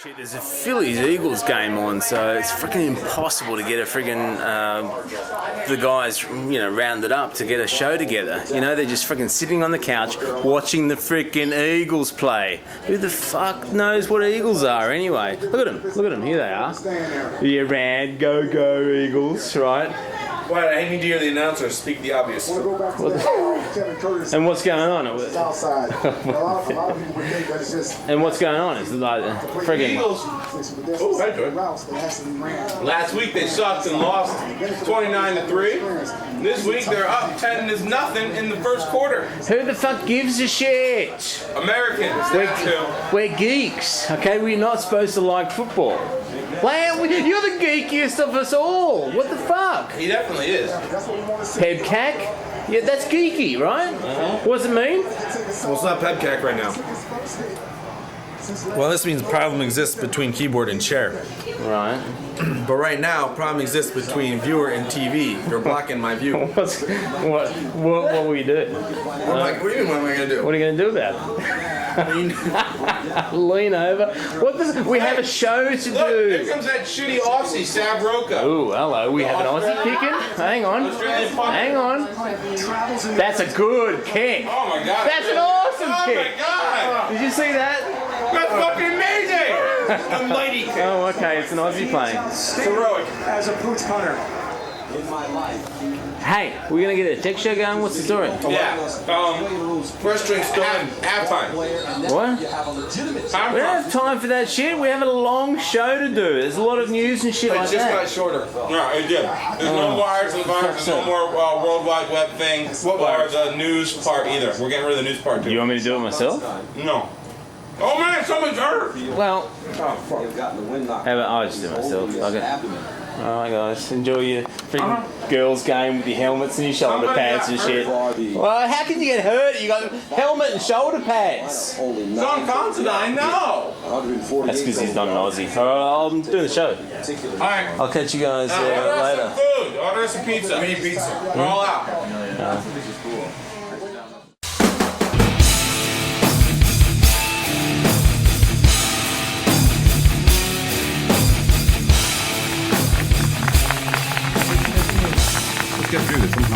Shit, there's a Phillies-Eagles game on, so it's freaking impossible to get a friggin' the guys, rounded up to get a show together. They're just freaking sitting on the couch watching the freaking Eagles play. Who the fuck knows what Eagles are anyway? Look at them, here they are. Yeah, Rand, go Eagles, right? Well, aiming to hear the announcer speak the obvious. And what's going on? And what's going on? Is it like friggin' Eagles. Oh, hi, Joy. Last week they sucked and lost 29-3. This week they're up 10-0 in the first quarter. Who the fuck gives a shit? Americans. We're geeks, okay? We're not supposed to like football. You're the geekiest of us all. What the fuck? He definitely is. Pebcac? Yeah, that's geeky, right? What does it mean? Well, it's not Pebcac right now. Well, this means a problem exists between keyboard and chair. Right. But right now, problem exists between viewer and TV. You're blocking my view. What will you do? What do you mean, what am I going to do? What are you going to do about it? Lean over. We have a show to do. Here comes that shitty Aussie, Sav Roca. Ooh, hello. We have an Aussie kicking. Hang on. That's a good kick. Oh my god. That's an awesome kick. Oh my god. Did you see that? That's fucking amazing. A mighty kick. Oh, okay. It's an Aussie playing. Heroic. As a pooch punter. In my life. Hey, we're going to get a tech show going? What's the story? Yeah. First string still in halftime. What? We don't have time for that shit. We have a long show to do. There's a lot of news and shit It like just that. got shorter. No, it did. There's no wires and virus. There's no more World Wide Web thing. Or the news part either. We're getting rid of the news part too. You want me to do it myself? No. Oh man, someone's hurt. Well, how about I just do it myself? Okay. Alright guys, enjoy your freaking girls game with your helmets and your shoulder pads and shit. Well, how can you get hurt? You got helmet and shoulder pads. John Considine, no. That's because he's not an Aussie. Alright, I'm doing the show. Alright. I'll catch you guys Order us later. some food. Order us some pizza. We need pizza. We're all out.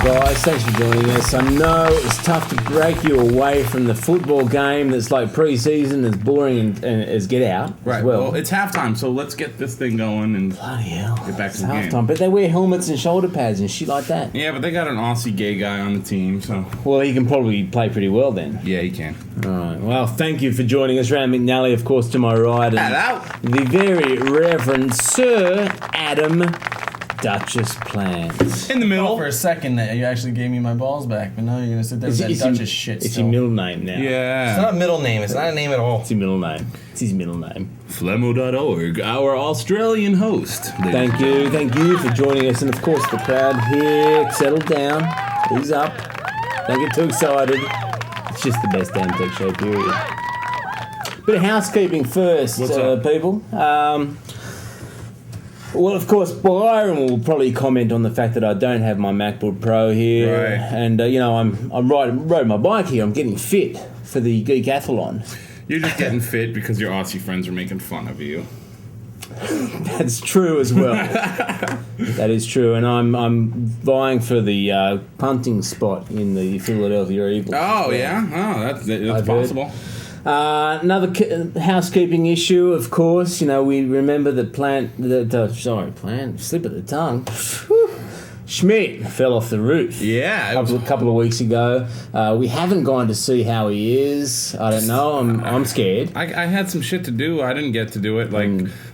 Guys, thanks for joining us. I know it's tough to break you away from the football game that's like pre-season, as boring and as Get Out. Right. As Well, it's halftime, so let's get this thing going and bloody hell. get back to It's the game. halftime, but they wear helmets and shoulder pads and shit like that. Yeah, but they got an Aussie gay guy on the team, so Well, he can probably play pretty well then. yeah, he can. All right. Well, thank you for joining us. Rand McNally, of course, to my right. And Hello. the very Reverend Sir Adam Duchess Plant. In the middle. For a second, you actually gave me my balls back, but now you're gonna sit there with that Duchess shit. It's still. your middle name now. It's Yeah. not a middle name. It's not a name at all. It's your middle name. It's his middle name. Flemo.org, our Australian host. Thank you for joining us, and of course the crowd here. Settle down, ease up, don't get too excited. It's just the best damn tech show, period. Bit of housekeeping first, What's up? people. Well, of course, Byron will probably comment on the fact that I don't have my MacBook Pro here, Right. and I'm riding my bike here. I'm getting fit for the Geekathlon. You're just getting fit because your Aussie friends are making fun of you. That's true as well. That is true, and I'm vying for the punting spot in the Philadelphia Eagles. Oh, yeah? Oh, that's I've possible. Another housekeeping issue, of course. We remember that slip of the tongue. Schmidt fell off the roof. Yeah. It was, A couple of weeks ago. We haven't gone to see how he is. I don't know. I'm scared. I had some shit to do. I didn't get to do it. Like,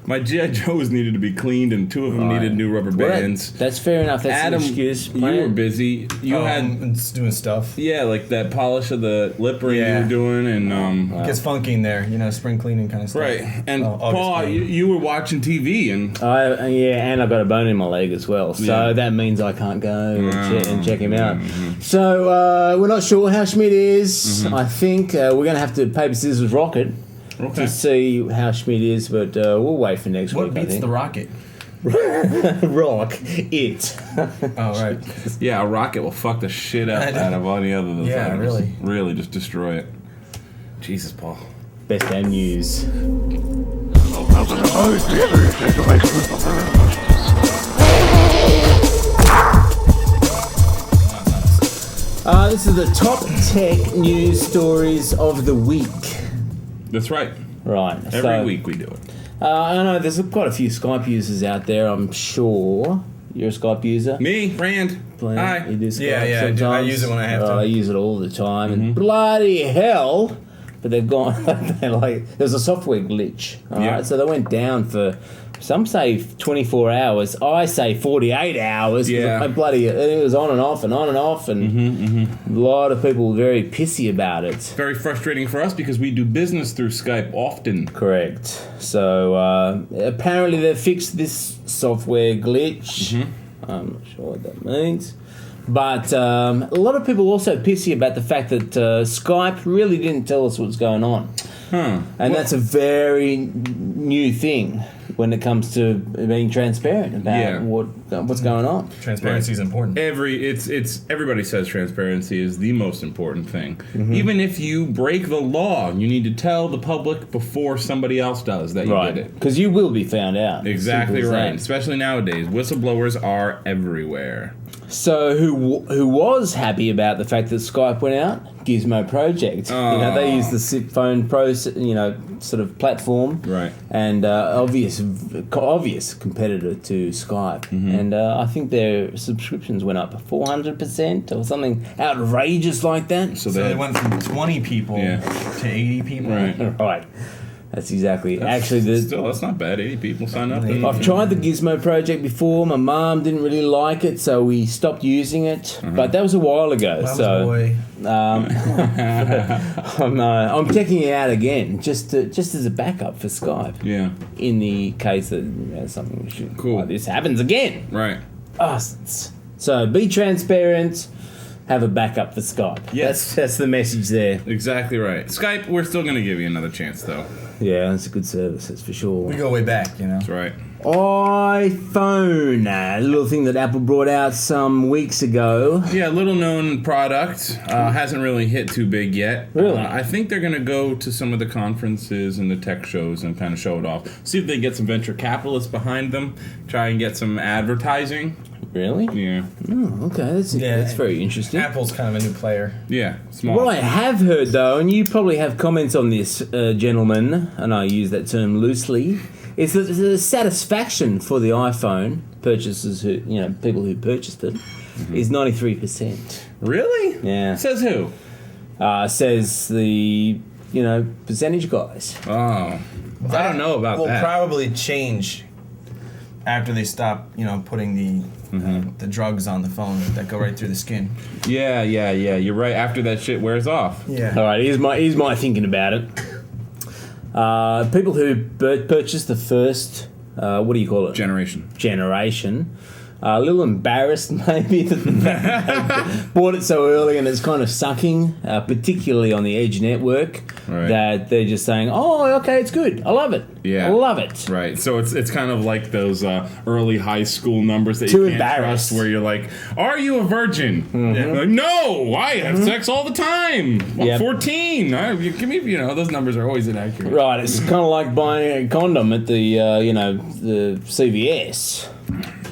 my G.I. Joes needed to be cleaned, and two of them needed new rubber bands. That's fair enough. That's Adam, an excuse. you were busy. You had... and just doing stuff. Yeah, like that polish of the lip ring Yeah. you were doing, and It gets funky in there, spring cleaning kind of stuff. right. And August Paul, cleaning. you were watching TV, and and I got a bone in my leg as well, so Yeah. that means I can't go and check him out. So we're not sure how Schmidt is. I think we're going to have to paper scissors rocket to see how Schmidt is, but we'll wait for next What week. I beats think. the rocket? Rock it. Oh, right. yeah, a rocket will fuck the shit out of any other of those Yeah, items. really. Really, just destroy it. Jesus, Paul. Best damn news. Best This is the top tech news stories of the week. That's right. Right. Every week we do it. I know there's quite a few Skype users out there, I'm sure. You're a Skype user? Me, Rand. Hi. You do Skype Yeah, sometimes? I use it when I have to. I use it all the time. And bloody hell, but they've gone, there's a software glitch. All Yeah. right, so they went down for, some say 24 hours. I say 48 hours. Yeah. It was on and off and on and off. And a lot of people were very pissy about it. Very frustrating for us because we do business through Skype often. Correct. So apparently they've fixed this software glitch. I'm not sure what that means. But a lot of people also pissy about the fact that Skype really didn't tell us what's going on. And that's a very new thing when it comes to being transparent about what's going on. Transparency is important. Everybody says transparency is the most important thing. Even if you break the law, you need to tell the public before somebody else does that you did it. Because you will be found out. Exactly Simple as right. that. Especially nowadays, whistleblowers are everywhere. So who was happy about the fact that Skype went out? Gizmo Project. They use the SIP phone Pro, sort of platform. Right. And obvious competitor to Skype. And I think their subscriptions went up 400% or something outrageous like that. So they went from 20 people to 80 people. Right. Right. That's exactly. That's not bad. 80 people sign up. I've tried the Gizmo Project before. My mum didn't really like it, so we stopped using it. But that was a while ago. I'm checking it out again, just as a backup for Skype. Yeah. In the case that something like this happens again. Right. So be transparent. Have a backup for Skype. Yes. That's the message there. Exactly right. Skype, we're still going to give you another chance, though. Yeah, it's a good service, that's for sure. We go way back, That's right. iPhone, a little thing that Apple brought out some weeks ago. Yeah, little known product. Hasn't really hit too big yet. Really? I think they're going to go to some of the conferences and the tech shows and kind of show it off. See if they get some venture capitalists behind them. Try and get some advertising. Really? Yeah. Oh, okay, that's very interesting. Apple's kind of a new player. Yeah, small. What I have heard, though, and you probably have comments on this, gentlemen, and I use that term loosely, is that the satisfaction for the iPhone purchasers people who purchased it, is 93%. Really? Yeah. Says who? Says the, percentage guys. Oh. I don't know about will that. probably change after they stop, putting the drugs on the phone that go right through the skin. Yeah. You're right. After that shit wears off. Yeah. All right, here's my thinking about it. People who purchased the first, what do you call it? Generation. A little embarrassed maybe that they bought it so early and it's kind of sucking, particularly on the Edge network, that they're just saying, oh, okay, it's good. I love it. Yeah. I love it. Right. So it's kind of like those early high school numbers that Too you can't embarrassed. trust where you're like, are you a virgin? Like, no, I have sex all the time. Yep. 14. Give me, those numbers are always inaccurate. Right, it's kind of like buying a condom at the, the CVS.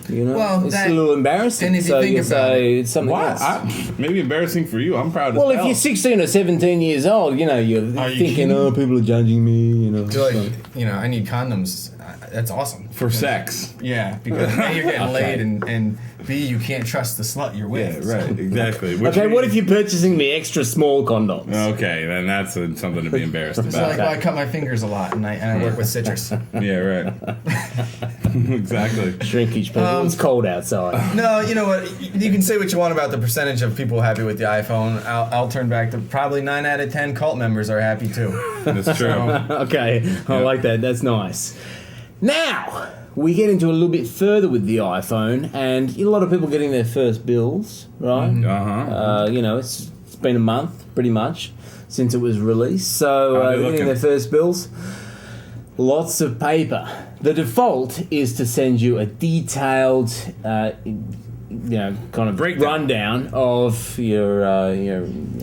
Well, it's a little embarrassing. and if you so think you about say it's something Why? else. Maybe embarrassing for you. I'm proud Well, as if hell. you're 16 or 17 years old, you're you thinking, kidding? oh, people are judging me, Feel like, I need condoms. That's awesome. For sex. Yeah, because A, you're getting laid, and B, you can't trust the slut you're with. Yeah, right. Exactly. Okay, what if you're purchasing the extra small condoms? Okay, then that's something to be embarrassed So about. like, I cut my fingers a lot, and I work with citrus. Yeah, right. Exactly. Shrinkage, people. It's cold outside. No, you know what? You can say what you want about the percentage of people happy with the iPhone. I'll turn back to probably 9 out of 10 cult members are happy too. That's true. Okay, I like that. That's nice. Now, we get into a little bit further with the iPhone, and a lot of people getting their first bills, right? It's been a month, pretty much, since it was released. So, How are they getting looking? their first bills. Lots of paper. The default is to send you a detailed kind of Breakdown. rundown of your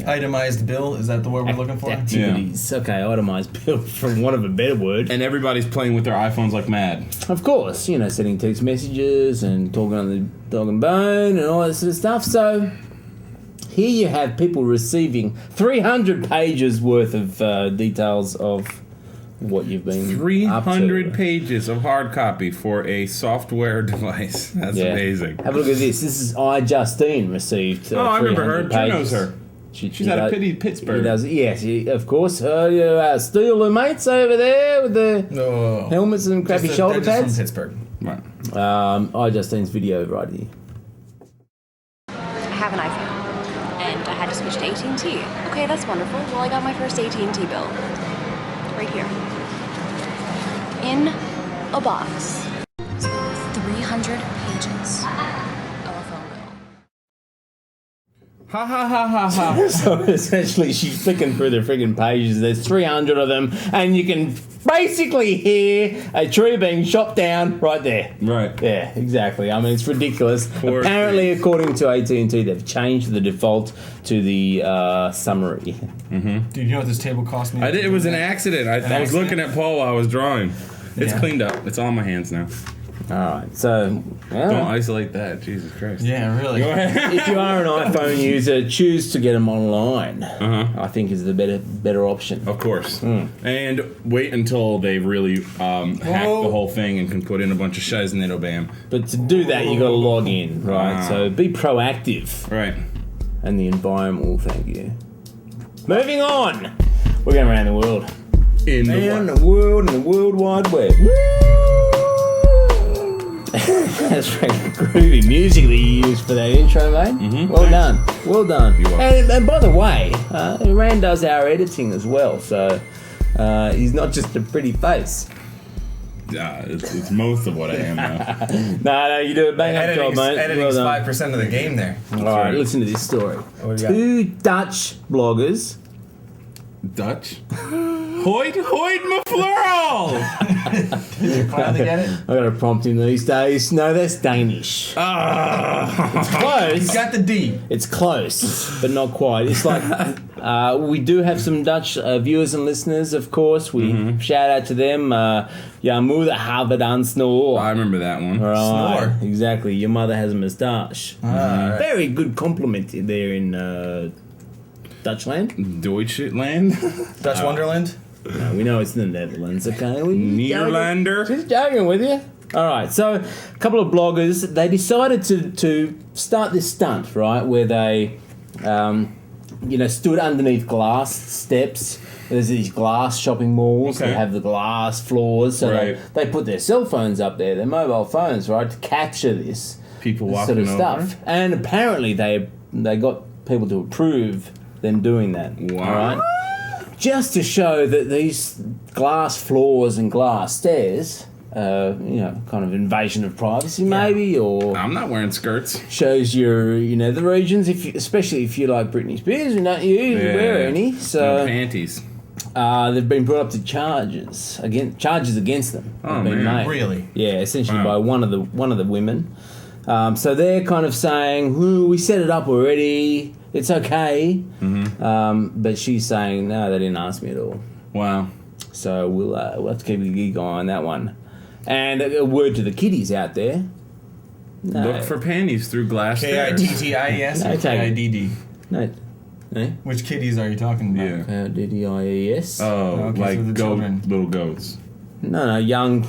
Itemized bill, is that the word we're looking for? activities. Okay, itemized bill, for want of a better word. And everybody's playing with their iPhones like mad. Of course, sending text messages and talking on the dog and bone and all that sort of stuff. So here you have people receiving 300 pages worth of details of what you've been up to. 300 pages of hard copy for a software device. That's Yeah. amazing. Have a look at this. This is I, Justine, received. Oh, I remember her. 300 Drew pages. knows her. She She's out of Pittsburgh. She does, yes, of course. Steeler mates over there with the No. helmets and crappy shoulder They're pads. just from Pittsburgh. Right. I, Justine's video right here. I have an iPhone, and I had to switch to AT&T. Okay, that's wonderful. Well, I got my first AT&T bill. Right here. In a box. 300 pages of a phone bill. Ha ha ha ha ha. So essentially, she's flicking through the friggin' pages. There's 300 of them, and you can basically hear a tree being chopped down right there. Right. Yeah, exactly. I mean, it's ridiculous. Poor Apparently, according to AT&T, they've changed the default to the summary. Dude, you know what this table cost me? I did. It was an accident. I was accident? looking at Paul while I was drawing. It's Yeah. cleaned up. It's all in my hands now. All right, so Don't isolate that. Jesus Christ. Yeah, really. Go ahead. if you are an iPhone user, choose to get them online. Uh-huh. I think is the better option. Of course. And wait until they really hack the whole thing and can put in a bunch of shiz and it'll bam. But to do that, you got to log in, right? Wow. So be proactive, Right. and the environment will thank you. Moving on, we're going around the world. In Around the the world and the World Wide Web. That's very groovy music that you used for that intro, mate. Mm-hmm. Well done. Well done. You're welcome. And by the way, Rand does our editing as well, so he's not just a pretty face. it's most of what I am now. No, you do a bang up job, mate. Editing's Well done. 5% of the game there. All right, right. listen to this story. What do you got? Two Dutch bloggers. Dutch? Hoyt McFlurl! Finally get it? I got to prompt him these days. No, that's Danish. It's close. He's got the D. It's close, but not quite. It's like we do have some Dutch viewers and listeners, of course. We shout out to them. Your mother have a snore. I remember that one. Right, Snore. exactly. Your mother has a moustache. Alright. Very good compliment there in Dutchland. Deutschland? Dutch Wonderland? No, we know it's in the Netherlands, okay? Nederlander? Just joking with you. All right, so a couple of bloggers, they decided to start this stunt, right, where they, stood underneath glass steps. There's these glass shopping malls Okay. that have the glass floors, so Right. they put their cell phones up there, their mobile phones, right, to capture this People sort walking of stuff. over? And apparently they got people to approve them doing that. Wow. All right? Just to show that these glass floors and glass stairs, kind of invasion of privacy, maybe, or I'm not wearing skirts. shows your, the regions. Especially if you like Britney Spears, and don't you wear any. No So panties. they've been brought up to charges against them. Oh, have been man. made. Really? Yeah, essentially Wow. by one of the women. So they're kind of saying, we set it up already. It's okay. Mm-hmm. But she's saying, no, they didn't ask me at all. Wow. So we'll have to keep a gig on that one. And a word to the kiddies out there. No, Look for panties through glass stairs. Kitties No, or take it. KIDD? No. Eh? Which kitties are you talking about? Yeah. DDIES. Oh, Okay, so like the goat, children. little goats. No, young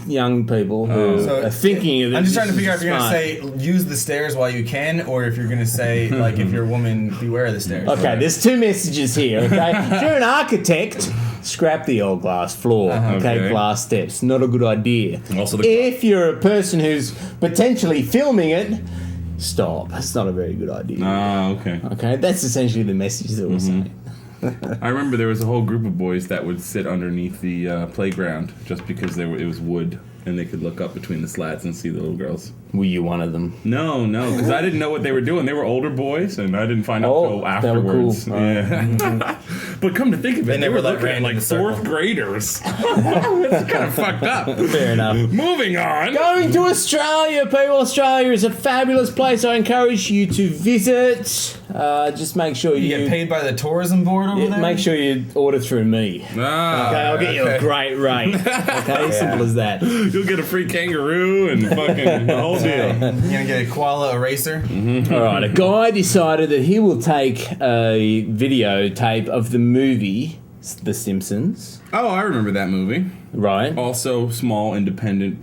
people who So are thinking of this. I'm just trying to figure out if you're Smart. going to say use the stairs while you can, or if you're going to say, like, if you're a woman, beware of the stairs. Okay, there's two messages here, okay? If you're an architect, scrap the old glass floor, okay? Okay. Glass steps. Not a good idea. Also the- if you're a person who's potentially filming it, stop. It's not a very good idea. Ah, okay. Okay, that's essentially the message that we're saying. I remember there was a whole group of boys that would sit underneath the playground just because it was wood and they could look up between the slats and see the little girls. Were you one of them? No, because I didn't know what they were doing. They were older boys, and I didn't find out Oh, until they were afterwards. cool. Yeah. But come to think of it, they never were let looking at Rand in like the circle. fourth graders. That's kind of fucked up. Fair enough. Moving on. Going to Australia, people. Australia is a fabulous place. I encourage you to visit. Just make sure You get paid by the tourism board over there? Make sure you order through me. Ah, Okay, I'll get you a great rate. Okay, simple as that. you'll get a free kangaroo and fucking the whole deal. You're gonna get a koala eraser? All right, a guy decided that he will take a videotape of the movie The Simpsons. Oh, I remember that movie. Right. Also small, independent,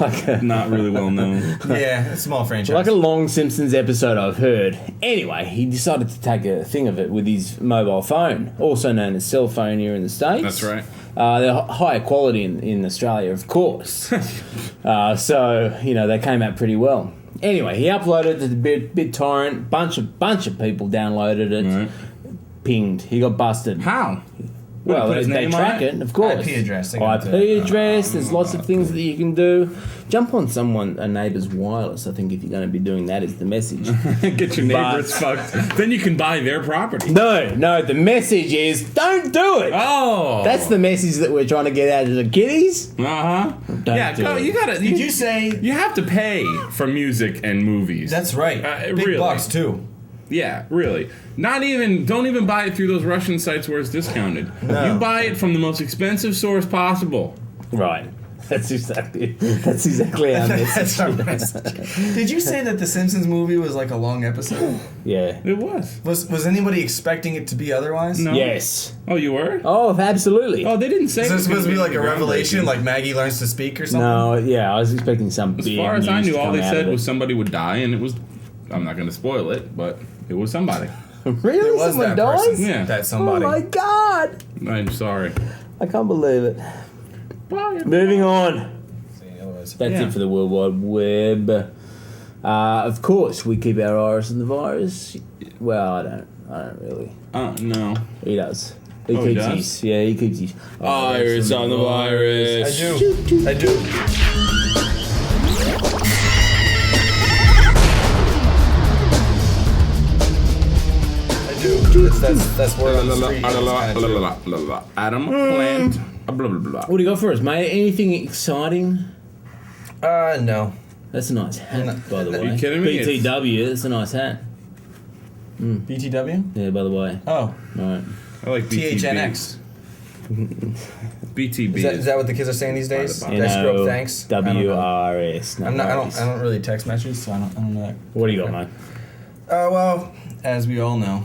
Like a, not really well known. Yeah, a small franchise. like a long Simpsons episode I've heard. Anyway, he decided to take a thing of it with his mobile phone, also known as cell phone here in the States. That's right. They're higher quality in Australia, of course. So, they came out pretty well. Anyway, he uploaded it to BitTorrent. Bunch of people downloaded it. Right. Pinged. He got busted. How? Well, Put his they name track on it, of course. IP address, they IP got to- address. There's lots of things that you can do. Jump on a neighbour's wireless. I think if you're going to be doing that, is the message. Get your neighbors fucked. Then you can buy their property. No. The message is don't do it. Oh. That's the message that we're trying to get out of the kiddies. Uh-huh. Yeah, do it. you gotta... Did you say... You have to pay for music and movies. That's right. Big really. bucks, too. Yeah, really. Don't even buy it through those Russian sites where it's discounted. No. You buy it from the most expensive source possible. Right. That's exactly our message. That's our message. Did you say that the Simpsons movie was like a long episode? Yeah. It was. Was anybody expecting it to be otherwise? No. Yes. Oh, you were? Oh, absolutely. Oh, they didn't say Is it this was supposed to be gonna like a revelation, groundbreaking. like Maggie learns to speak or something? No, yeah, I was expecting some As big far as I news knew, to all come they out said of was it. somebody would die, and it was... I'm not going to spoil it, but it was somebody. Really? It was Someone that dies? person. Yeah. That Oh somebody. my god! I'm sorry. I can't believe it. Moving on. That's Yeah. it for the World Wide Web. Of course, we keep our iris on the virus. Well, I don't really. No. He does. He Oh, he keeps does? he keeps his Iris on the virus. I do. I do. That's word on the street. Adam plant. Blah blah blah. What do you got for us, mate? Anything exciting? No. That's a nice hat, by the way. you kidding me? BTW, that's a nice hat. BTW? Yeah, by the way. Oh. All right. I like BTB. THNX. BTB Is that what the kids are saying these days? By Did I screw up thanks? I don't know. WRS. No I worries. don't really text messages, so I don't know that. What do you got, mate? Well, as we all know,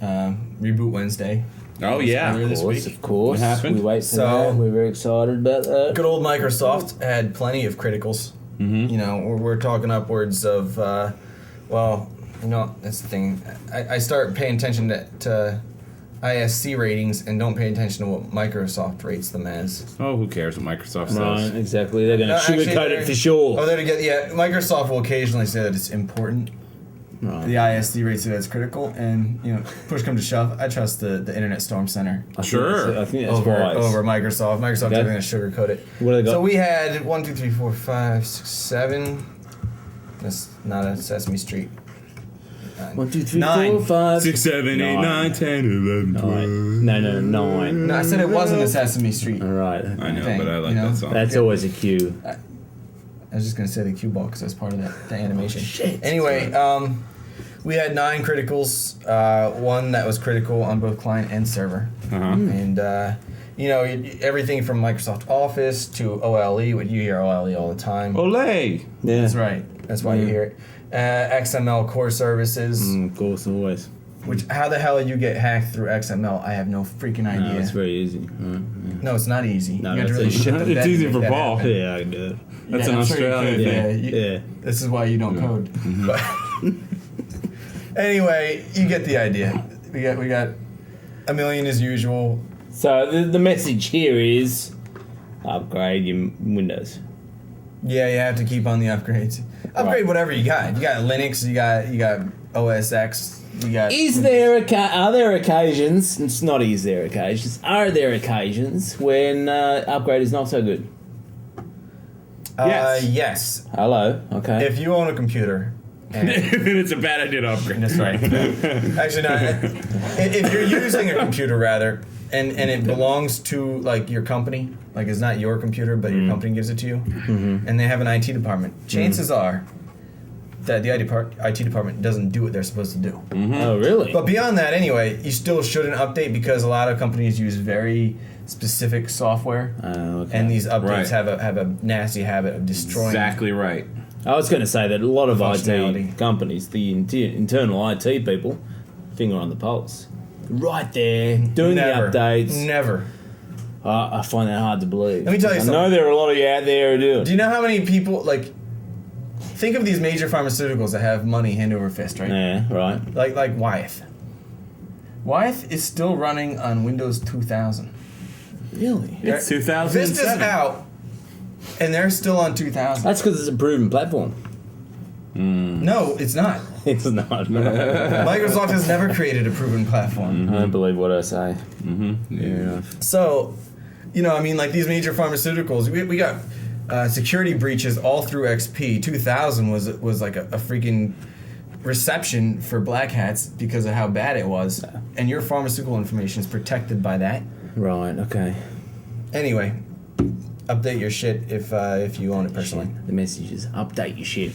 Reboot Wednesday. Oh yeah. Earlier this week. Of course. What happened? We wait for So- that. We're very excited about that. Good old Microsoft had plenty of criticals. Mm-hmm. You know, we're talking upwards of, that's the thing. I start paying attention to ISC ratings and don't pay attention to what Microsoft rates them as. Oh, who cares what Microsoft says? Right, exactly. They're going to Actually, sugarcoat they're- it for sure. Oh, they're together. Yeah, Microsoft will occasionally say that it's important. Right. The ISC rates it as critical, and push come to shove, I trust the Internet Storm Center Sure. I think that's over wise. Microsoft. Microsoft Okay. are going to sugarcoat it. What do they got? So we had 1, 2, 3, 4, 5, 6, 7. That's not a Sesame Street. 1, 2, 3, 9. 4, 5, 6, 7, 8, 9, 10, 11, 12. 9. No, 9. No, I said it wasn't a Sesame Street. All right. I know, Thing, but I like you know? that song. That's always a cue. I was just gonna say the cue ball because that's part of the animation. Shit. Anyway, we had 9 criticals. One that was critical on both client and server, and everything from Microsoft Office to OLE. What you hear OLE all the time. Olay. Yeah. That's right. That's why you hear it. XML core services. Of course, always. Which how the hell you get hacked through XML? I have no freaking No, idea. it's very easy. Right, No, it's not easy. No, you have to that's really easy. shit the bed It's to easy make for that Paul. happen. Yeah, I can do it. That's Yeah, an I'm sure you Australian could, thing. Yeah, Yeah. This is why you don't code. But anyway, you get the idea. We got a million as usual. So the message here is upgrade your Windows. Yeah, you have to keep on the upgrades. Upgrade whatever you got. You got Linux. You got OS X. You got. Are there occasions? It's not is there occasions. Are there occasions when upgrade is not so good? Yes. Yes. Hello. Okay. If you own a computer. Then it's a bad idea to upgrade. That's right. Actually, no. If you're using a computer, rather, and it belongs to like your company, like it's not your computer, but your company gives it to you, and they have an IT department, chances are that the IT department doesn't do what they're supposed to do. Oh, really? But beyond that, anyway, you still shouldn't update because a lot of companies use very specific software, Okay. and these updates Right. have a nasty habit of destroying. Exactly right. I was going to say that a lot of Functionality. IT companies, the internal IT people, finger on the pulse, right there doing Never. the updates. Never. I find that hard to believe. Let me tell you I something. know there are a lot of you out there who do it. Do you know how many people like? Think of these major pharmaceuticals that have money hand over fist, right? Yeah, right. Like Wyeth. Wyeth is still running on Windows 2000. Really? It's 2007. Vista's out, and they're still on 2000. That's because it's a proven platform. No, it's not. It's not. Microsoft has never created a proven platform. I don't believe what I say. Yeah. So, you know, I mean, like these major pharmaceuticals, we got security breaches all through XP. 2000 was like a freaking reception for black hats because of how bad it was, and your pharmaceutical information is protected by that. Right. Okay. Anyway, update your shit if you own it personally. The message is update your shit.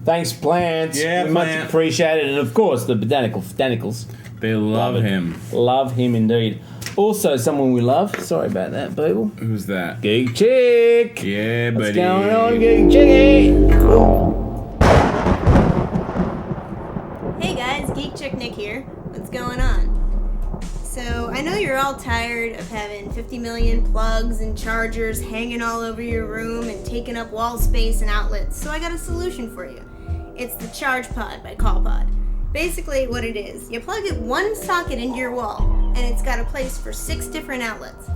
Thanks, Plants. Yeah, we much Plant. appreciated, and of course the botanicals. They love it. him. Love him indeed. Also, someone we love. Sorry about that, people. Who's that? Geek Chick. Yeah, buddy. What's going on, Geek Chicky? Hey guys, Geek Chick Nick here. What's going on? So, I know you're all tired of having 50 million plugs and chargers hanging all over your room and taking up wall space and outlets, so I got a solution for you. It's the Charge Pod by CallPod. Basically, what it is, you plug it one socket into your wall, and it's got a place for 6 different outlets.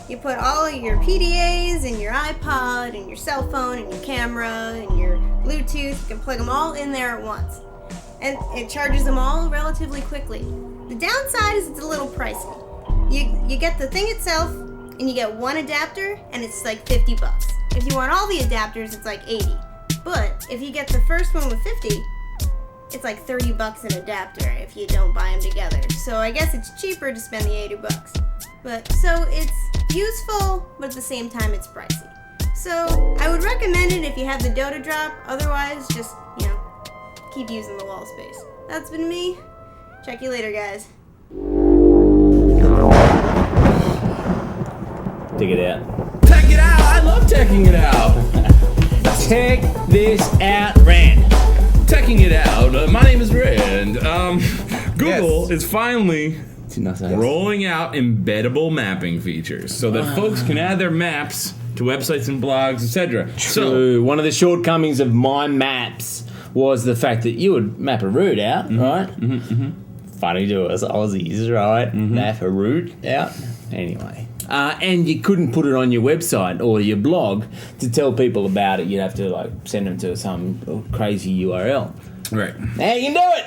You put all of your PDAs and your iPod and your cell phone and your camera and your Bluetooth, you can plug them all in there at once. And it charges them all relatively quickly. The downside is it's a little pricey. You get the thing itself, and you get one adapter, and it's like $50. If you want all the adapters, it's like $80. But if you get the first one with 50, it's like $30 an adapter if you don't buy them together. So I guess it's cheaper to spend the $80. But so it's useful, but at the same time it's pricey. So I would recommend it if you have the Dota drop. Otherwise, just, you know, keep using the wall space. That's been me. Check you later, guys. Dig it out. Tech it out. I love teching it out. Check this out, Rand. Teching it out. My name is Rand. Google Yes. is finally Did not say rolling out embeddable mapping features so that folks can add their maps to websites and blogs, etc. So, True. One of the shortcomings of my maps was the fact that you would map a route out, right? Funny to us Aussies, right? Map a route out. Anyway. And you couldn't put it on your website or your blog to tell people about it. You'd have to like send them to some crazy URL. right. Now you can do it.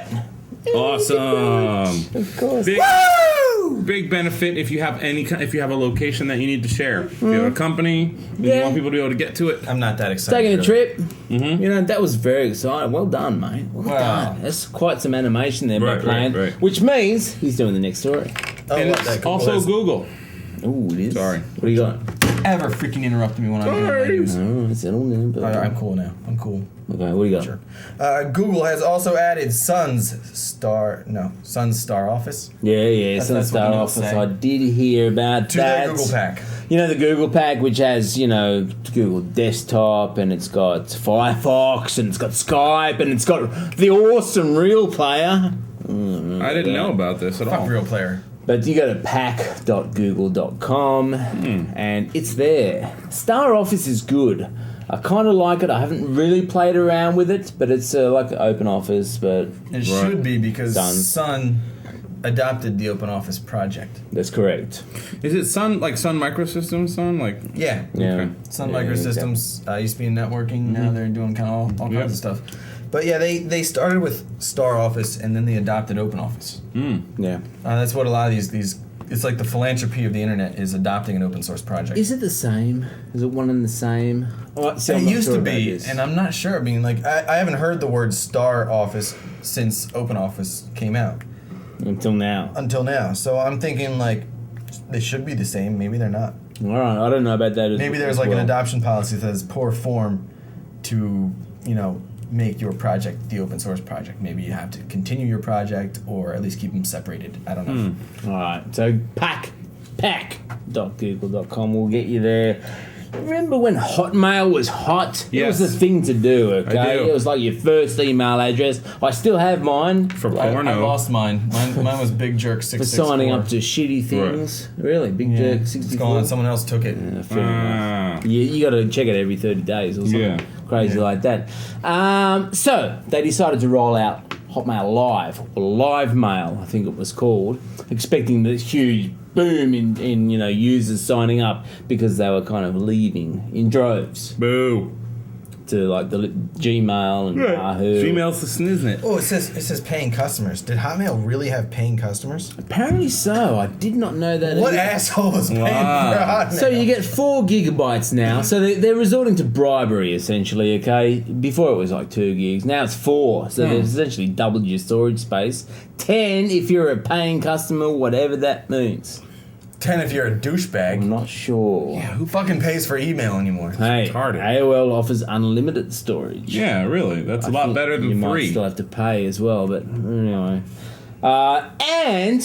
Awesome. Of course. Big benefit if you have if you have a location that you need to share. If you have a company, and you Yeah. want people to be able to get to it. I'm not that excited. Taking a really. trip, you know, that was very exciting. Well done, mate. Well Wow. done. That's quite some animation there by Right, Plan, right. which means he's doing the next story. Oh, And what, it's that Google also has Google. Ooh, it is. Sorry. What do you got? ever freaking interrupted me when I'm doing my news. Oh, it's settled in. But I'm cool now. I'm cool. okay, what do you got? Sure. Google has also added Sun's Star Office Yeah, That's Sun what Star the Office. notes say. I did hear about to that. their Google Pack. You know, the Google Pack, which has, you know, Google Desktop, and it's got Firefox, and it's got Skype, and it's got the awesome Real Player. I didn't know about this at Fuck all. Real Player. But you go to pack.google.com, and it's there. Star Office is good. I kind of like it. I haven't really played around with it, but it's like open office, but It should be because Sun. Sun adopted the OpenOffice project. That's correct. Is it Sun Microsystems? Yeah. Yeah. Okay. Sun Yeah, Microsystems used to be in networking. Now they're doing kind of all kinds of stuff. But yeah, they started with Star Office and then they adopted OpenOffice. Yeah. That's what a lot of these. It's like the philanthropy of the internet is adopting an open source project. Is it the same? Is it one and the same? Oh, see, I'm It not used sure to about be, this. and I'm not sure. I mean, like I haven't heard the word Star Office since OpenOffice came out Until now. until now. So I'm thinking like they should be the same. Maybe they're not. All right, I don't know about that. Maybe there's like an adoption policy that says poor form to make your project the open source project. Maybe you have to continue your project or at least keep them separated. I don't know. All right, so pack.google.com will get you there. Remember when Hotmail was hot? It was Yes. the thing to do, okay? I do. It was like your first email address. I still have mine For I porno. lost mine. Mine was Big Jerk for 664. signing up to shitty things. Really? Big Jerk It's 64? gone. Someone else took it. Yeah, fair enough. You got to check it every 30 days or something Yeah. crazy like that. So they decided to roll out Hotmail Live, or Live Mail, I think it was called, expecting this huge boom in users signing up because they were kind of leaving in droves Boo. to like the Gmail and Yahoo. Gmail's the sniznit. Oh, it says paying customers. Did Hotmail really have paying customers? Apparently so. I did not know that. What either. asshole is paying Wow. for Hotmail? So you get 4 gigabytes now. So they're resorting to bribery essentially. Okay, before it was like 2 gigs. Now it's 4. So they've essentially doubled your storage space. 10 if you're a paying customer, whatever that means. 10 if you're a douchebag. I'm not sure. Who fucking pays for email anymore? Hey, retarded. AOL offers unlimited storage. Yeah, really. That's a I lot think better you than might 3. still have to pay as well, but anyway. And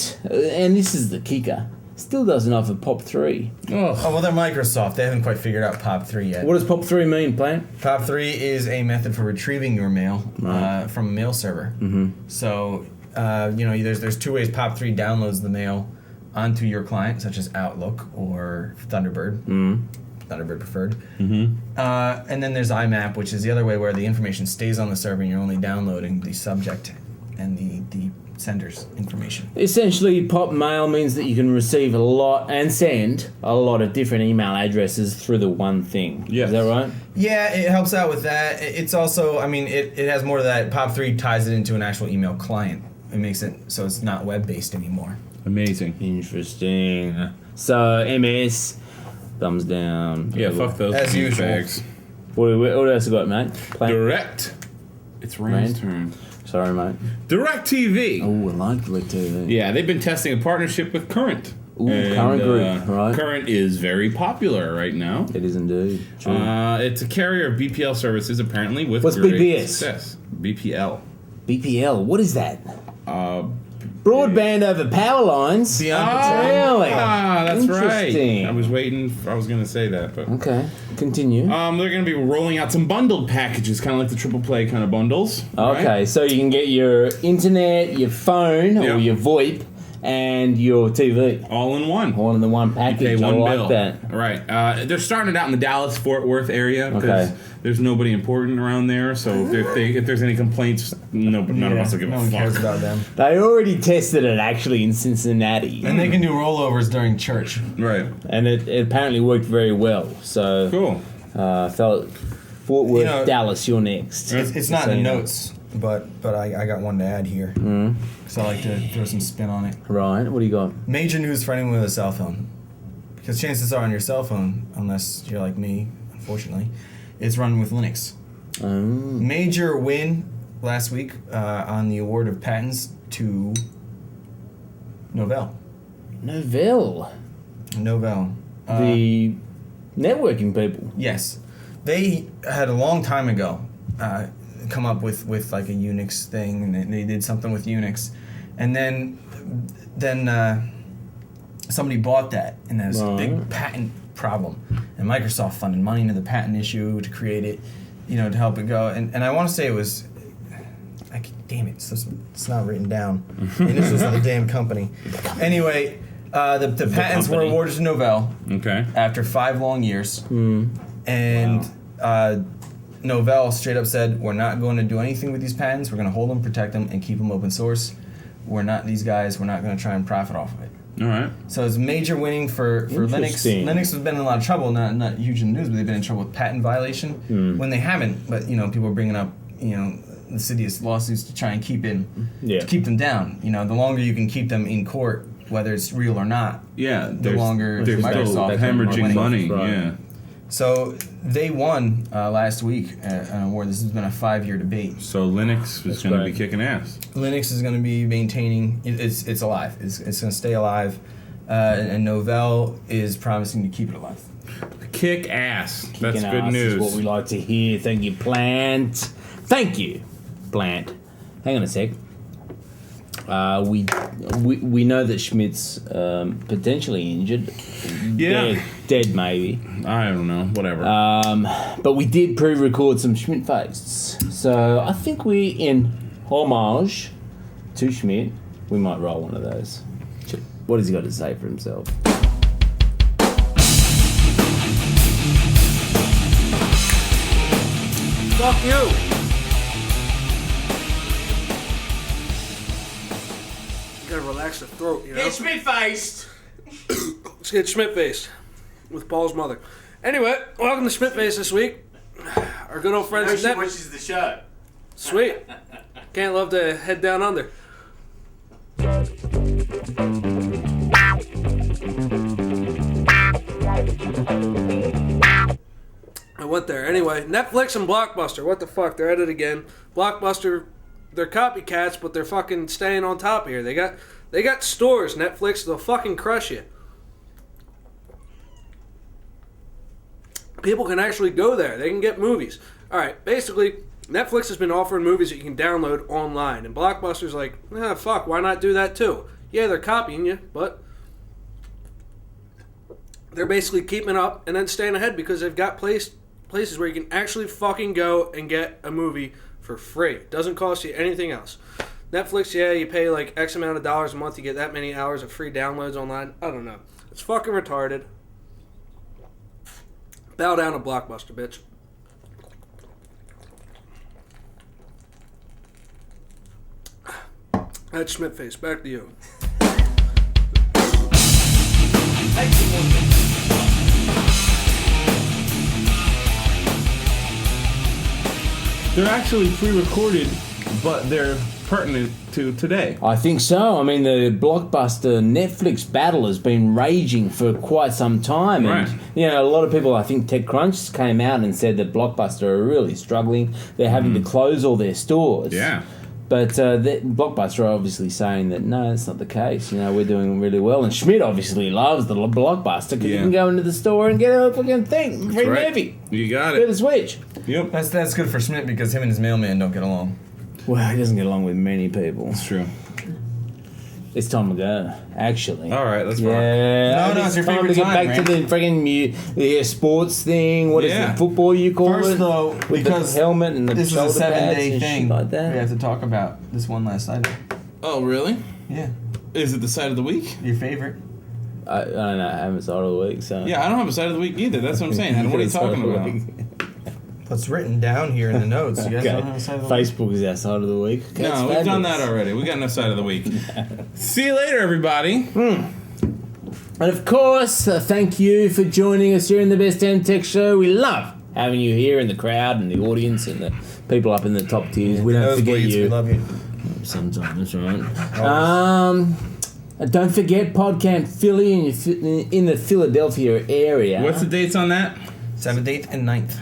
this is the kicker. Still doesn't offer POP3. Oh, well, they're Microsoft. They haven't quite figured out POP3 yet. What does POP3 mean, Plant? POP3 is a method for retrieving your mail from a mail server. Mm-hmm. So, there's 2 ways POP3 downloads the mail onto your client, such as Outlook or Thunderbird. Thunderbird preferred. And then there's IMAP, which is the other way where the information stays on the server and you're only downloading the subject and the sender's information. Essentially, POP mail means that you can receive a lot and send a lot of different email addresses through the one thing. Yes. Is that right? Yeah, it helps out with that. It's also, it has more to that. POP3 ties it into an actual email client. It makes it so it's not web-based anymore. Amazing. Interesting. So, MS, thumbs down. Yeah, fuck those As usual. bags. What else you got, mate? Direct. It's Rand's Rand? turn. Sorry, mate. Direct TV. Oh, I like DirecTV. Yeah, they've been testing a partnership with Current. Ooh, Current Group, right. Current is very popular right now. It is indeed. True. It's a carrier of BPL services, apparently, with What's great BPS? success. BPL. BPL, what is that? Broadband over power lines. Really? That's right. Interesting. I was waiting. I was going to say that, but Okay, continue. they're going to be rolling out some bundled packages, kind of like the triple play kind of bundles. Okay, right? so you can get your internet, your phone, Yeah. or your VoIP, and your TV All in one. all in the one You package. pay one I like bill. that. Right. They're starting it out in the Dallas-Fort Worth area because Okay. there's nobody important around there. So if there's any complaints, none of us will give no a one fuck. cares about them. They already tested it actually in Cincinnati, And they can do rollovers during church. Right. and it apparently worked very well. So, Cool. felt Fort Worth, You know, Dallas, you're next. It's not So in the you know. notes, but I got one to add here. Because I like to throw some spin on it. Right, what do you got? Major news for anyone with a cell phone. Because chances are on your cell phone, unless you're like me, unfortunately, it's run with Linux. Major win last week on the award of patents to Novell. Novell, Novell. the networking people. Yes. They had a long time ago come up with like a Unix thing, and they did something with Unix. And then somebody bought that, and there's a big patent problem. And Microsoft funded money into the patent issue to create it, to help it go. And I want to say it was, damn it, it's not written down. The initials of the damn company. Anyway, the patents were company. awarded to Novell Okay. after 5 long years. And Novell straight up said, we're not going to do anything with these patents. We're going to hold them, protect them, and keep them open source. we're not these guys. We're not going to try and profit off of it. All right. So it's a major winning for Linux. Interesting. Linux has been in a lot of trouble, not huge in the news, but they've been in trouble with patent violation when they haven't. But people are bringing up insidious lawsuits to try and keep them down. The longer you can keep them in court, whether it's real or not, the longer they're Microsoft still hemorrhaging money. Right. Yeah. So they won last week an award. This has been a 5-year debate. So Linux is going to be great. kicking ass. Linux is going to be maintaining. It's alive. It's going to stay alive, and Novell is promising to keep it alive. Kick ass. That's Kicking good ass news. is what we like to hear. Thank you, Plant. Thank you, Plant. Hang on a sec. We know that Schmidt's potentially injured. Yeah. Dead maybe. I don't know. Whatever. But we did pre-record some Schmidt Feasts. So I think in homage to Schmidt, we might roll one of those. What has he got to say for himself? Fuck you. You gotta relax the throat, Get Schmidt-faced. Let's get Schmidt-faced with Paul's mother. Anyway, welcome to Schmidt-faced this week. Our good old friends at Netflix. watches the show. Sweet. Can't love to head down under. I went there. Anyway, Netflix and Blockbuster. What the fuck? They're at it again. Blockbuster, they're copycats, but they're fucking staying on top here. They got stores, Netflix, they'll fucking crush you. People can actually go there. They can get movies. Alright, basically, Netflix has been offering movies that you can download online. And Blockbuster's like, fuck, why not do that too? Yeah, they're copying you, but they're basically keeping up and then staying ahead because they've got places where you can actually fucking go and get a movie for free. It doesn't cost you anything else. Netflix, yeah, you pay like X amount of dollars a month to get that many hours of free downloads online. I don't know. It's fucking retarded. Bow down to Blockbuster, bitch. That's Schmidt-face. Back to you. They're actually pre-recorded, but they're pertinent to today. I think so. I mean, the Blockbuster Netflix battle has been raging for quite some time. And, Right. a lot of people, I think TechCrunch came out and said that Blockbuster are really struggling. They're having to close all their stores. Yeah. But Blockbuster are obviously saying that, no, that's not the case. We're doing really well. And Schmidt obviously loves the Blockbuster because you can go into the store and get a fucking thing. Free right. movie. You got Get a it. Switch. Yep. That's good for Schmidt because him and his mailman don't get along. Well, he doesn't get along with many people. That's true. It's time to go, actually. All right, let's rock. Yeah, No, it's your time favorite to get time, back to the friggin' sports thing. What is Yeah. it? Football, you call First, it? though, With because the helmet and the This is shoulder a 7-day pads and thing. shit like that. We have to talk about this one last item. Oh, really? Yeah, Is it the side of the week? your favorite. I don't know. I haven't started the week, so Yeah, I don't have a side of the week either. That's what I'm saying. Adam, what are you talking about? What's written down here in the notes? You guys Okay. don't have a side of the week? Facebook is our side of the week. Okay, No, it's we've done fabulous. that already. We got enough side of the week. See you later, everybody. And of course, thank you for joining us here in the Best Damn Tech Show. We love having you here in the crowd and the audience and the people up in the top tiers. We don't forget Nosebleeds, you. We love you. Sometimes, right? Don't forget PodCamp Philly in the Philadelphia area. What's the dates on that? 7th, 8th, and 9th.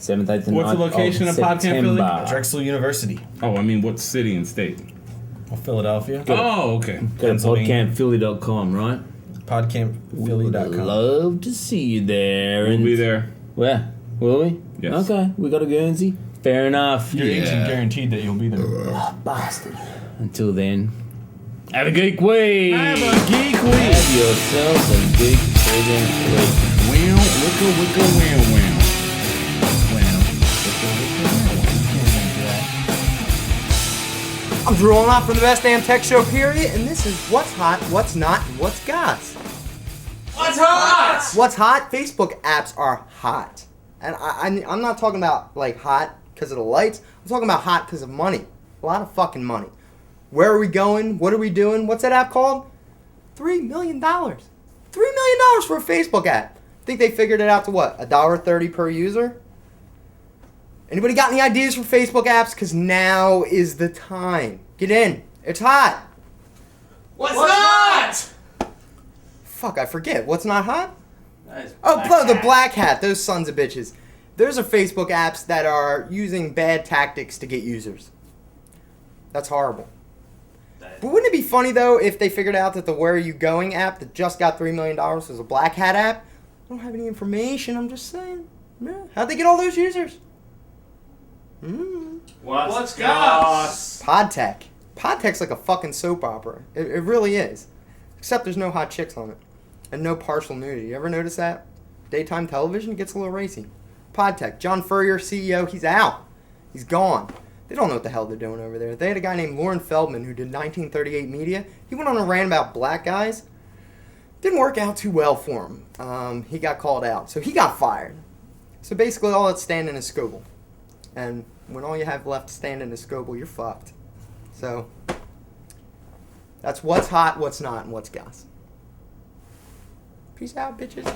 7th, 8th, and 9th What's the location of PodCamp Philly? September. Drexel University. Oh, I mean, what city and state? Well, Philadelphia. Oh, okay. Go to Pennsylvania. PodCampPhilly.com, right? PodCampPhilly.com. Love to see you there. We'll And be there. where? Will we? Yes. Okay, we got a Guernsey. Fair enough. Your agent guaranteed that you'll be there. Bastard. Until then, have a geek week. Have a geek week. Have yourselves a geek friggin' week. Wow, wicka, wicka, wow, wow. I'm Drew Olnott from the Best Damn Tech Show, period, and this is What's Hot, What's Not, and What's Goss. What's hot? What's hot? Facebook apps are hot. And I'm not talking about, like, hot because of the lights. I'm talking about hot because of money. A lot of fucking money. Where are we going? What are we doing? What's that app called? $3 million. $3 million for a Facebook app. Think they figured it out to what? $1.30 per user? Anybody got any ideas for Facebook apps? Because now is the time. Get in. It's hot. What's not? Fuck, I forget. What's not hot? Nice. The Black Hat. Those sons of bitches. Those are Facebook apps that are using bad tactics to get users. That's horrible. But wouldn't it be funny, though, if they figured out that the Where Are You Going app that just got $3 million was a Black Hat app? I don't have any information. I'm just saying. Yeah. How'd they get all those users? What's goss? Podtech. Podtech's like a fucking soap opera. It really is. Except there's no hot chicks on it. And no partial nudity. You ever notice that? Daytime television gets a little racy. Podtech. John Furrier, CEO, he's out. He's gone. They don't know what the hell they're doing over there. They had a guy named Lauren Feldman who did 1938 Media. He went on a rant about black guys. Didn't work out too well for him. He got called out. So he got fired. So basically all that's standing is Scoble. And when all you have left standing is Scoble, you're fucked. So that's what's hot, what's not, and what's goss. Peace out, bitches.